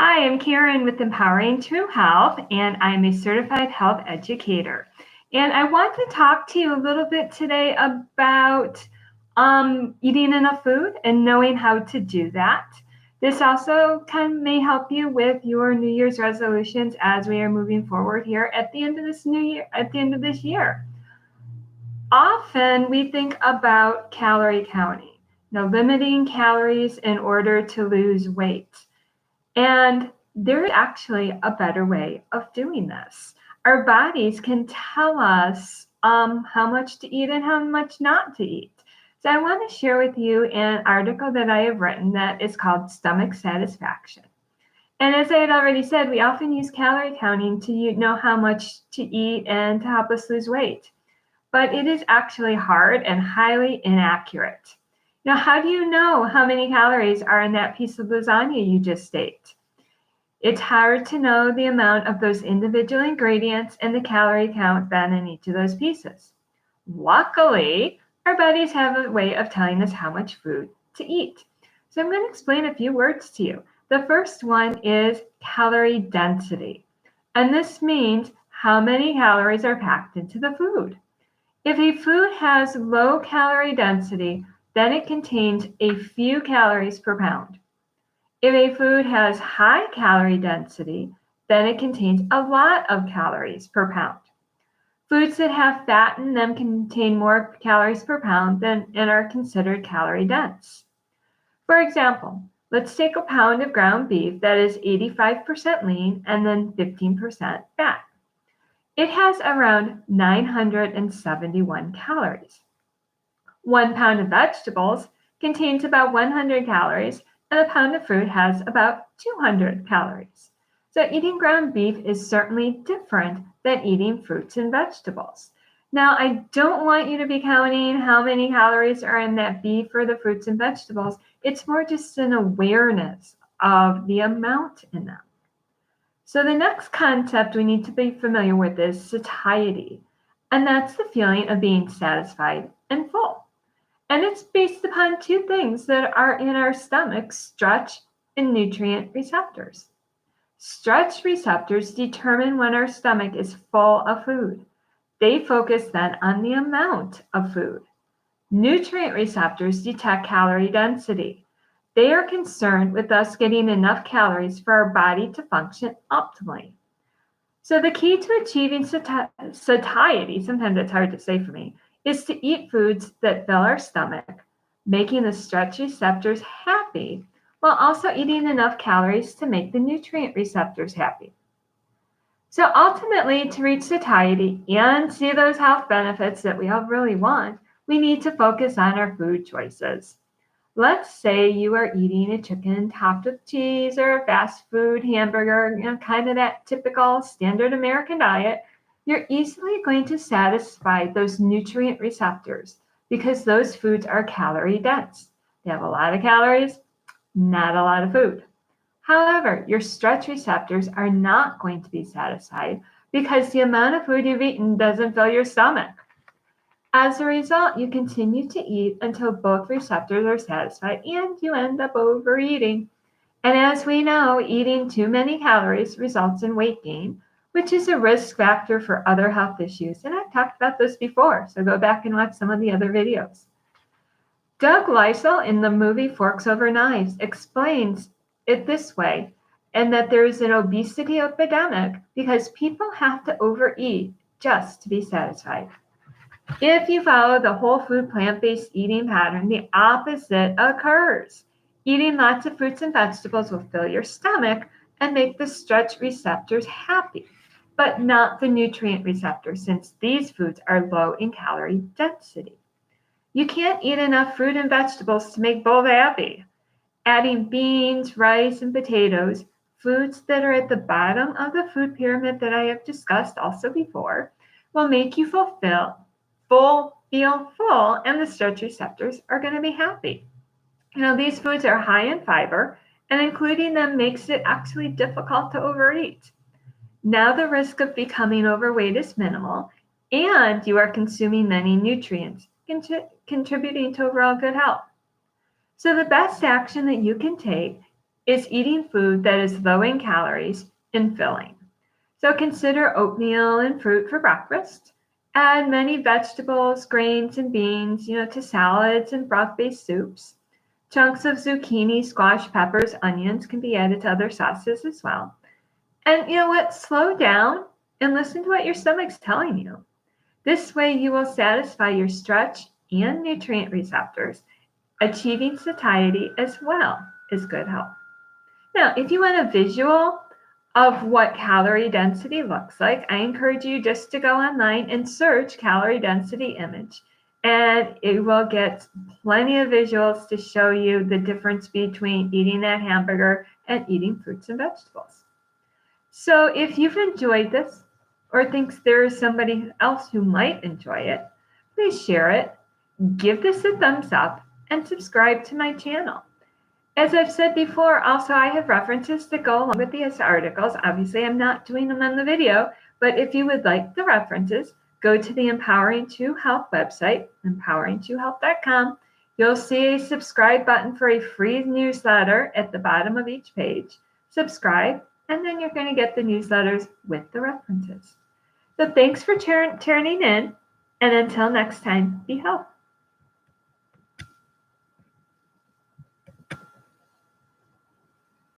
Hi, I'm Karen with Empowering True Health, and I'm a certified health educator. And I want to talk to you a little bit today about eating enough food and knowing how to do that. This also may help you with your New Year's resolutions as we are moving forward here at the end of this new year, at the end of this year. Often we think about calorie counting, limiting calories in order to lose weight. And there is actually a better way of doing this. Our bodies can tell us how much to eat and how much not to eat. So I want to share with you an article that I have written that is called Stomach Satisfaction. And as I had already said, we often use calorie counting to know how much to eat and to help us lose weight. But it is actually hard and highly inaccurate. Now, how do you know how many calories are in that piece of lasagna you just ate? It's hard to know the amount of those individual ingredients and the calorie count then in each of those pieces. Luckily, our bodies have a way of telling us how much food to eat. So I'm going to explain a few words to you. The first one is calorie density. And this means how many calories are packed into the food. If a food has low calorie density, then it contains a few calories per pound. If a food has high calorie density, then it contains a lot of calories per pound. Foods that have fat in them contain more calories per pound and are considered calorie dense. For example, let's take a pound of ground beef that is 85% lean and then 15% fat. It has around 971 calories. 1 pound of vegetables contains about 100 calories, and a pound of fruit has about 200 calories. So eating ground beef is certainly different than eating fruits and vegetables. Now, I don't want you to be counting how many calories are in that beef or the fruits and vegetables. It's more just an awareness of the amount in them. So the next concept we need to be familiar with is satiety, and that's the feeling of being satisfied and full. And it's based upon two things that are in our stomach, stretch and nutrient receptors. Stretch receptors determine when our stomach is full of food. They focus then on the amount of food. Nutrient receptors detect calorie density. They are concerned with us getting enough calories for our body to function optimally. So the key to achieving satiety, sometimes it's hard to say for me, is to eat foods that fill our stomach, making the stretch receptors happy, while also eating enough calories to make the nutrient receptors happy. So ultimately, to reach satiety and see those health benefits that we all really want, we need to focus on our food choices. Let's say you are eating a chicken topped with cheese or a fast food hamburger, kind of that typical standard American diet. You're easily going to satisfy those nutrient receptors because those foods are calorie dense. They have a lot of calories, not a lot of food. However, your stretch receptors are not going to be satisfied because the amount of food you've eaten doesn't fill your stomach. As a result, you continue to eat until both receptors are satisfied and you end up overeating. And as we know, eating too many calories results in weight gain, which is a risk factor for other health issues. And I've talked about this before, so go back and watch some of the other videos. Doug Lysel in the movie Forks Over Knives explains it this way, and that there is an obesity epidemic because people have to overeat just to be satisfied. If you follow the whole food plant-based eating pattern, the opposite occurs. Eating lots of fruits and vegetables will fill your stomach and make the stretch receptors happy, but not the nutrient receptors, since these foods are low in calorie density. You can't eat enough fruit and vegetables to make both happy. Adding beans, rice, and potatoes, foods that are at the bottom of the food pyramid that I have discussed also before, will make you feel full, and the stretch receptors are going to be happy. These foods are high in fiber, and including them makes it actually difficult to overeat. Now the risk of becoming overweight is minimal, and you are consuming many nutrients, contributing to overall good health. So the best action that you can take is eating food that is low in calories and filling. So consider oatmeal and fruit for breakfast. Add many vegetables, grains, and beans, to salads and broth-based soups. Chunks of zucchini, squash, peppers, onions can be added to other sauces as well. And you know what? Slow down and listen to what your stomach's telling you. This way, you will satisfy your stretch and nutrient receptors, achieving satiety as well as good health. Now, if you want a visual of what calorie density looks like, I encourage you just to go online and search calorie density image, and it will get plenty of visuals to show you the difference between eating that hamburger and eating fruits and vegetables. So if you've enjoyed this or thinks there is somebody else who might enjoy it, please share it, give this a thumbs up, and subscribe to my channel. As I've said before, also I have references that go along with these articles. Obviously, I'm not doing them on the video, but if you would like the references, go to the Empowering to Health website, empoweringtohealth.com. You'll see a subscribe button for a free newsletter at the bottom of each page. Subscribe, and then you're going to get the newsletters with the references. So thanks for tuning in, and until next time, be healthy.